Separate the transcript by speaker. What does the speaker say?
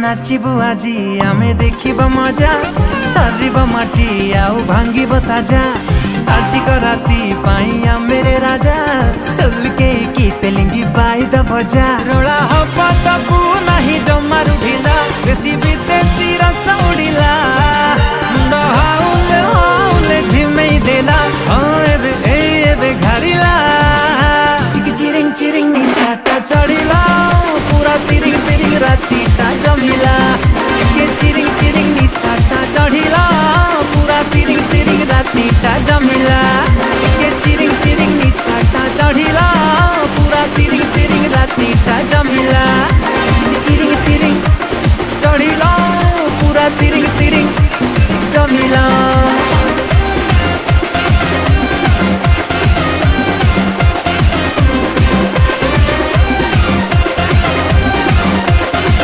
Speaker 1: नाचिबु आजी आमे देखिबा मजा तारिबा माटी आउ भांगिबा ताजा आजी को राती पाई मेरे राजा तुलके की तेलिंगी बाई द बजा रोड़ा हवा तबु नहीं जमारू ढीला देसी विदेशी रस उड़ीला मुंडा हाउले हाउले झिमेई देला एबे घारीला चिरिंग चिरिंग निसाटा चढ़ीला पूरा तिरिंग तिरिंग राती ता जमिला चिरिंग चिरिंग निसाटा चढ़ीला पूरा तिरिंग तिरिंग राती ता जमिला।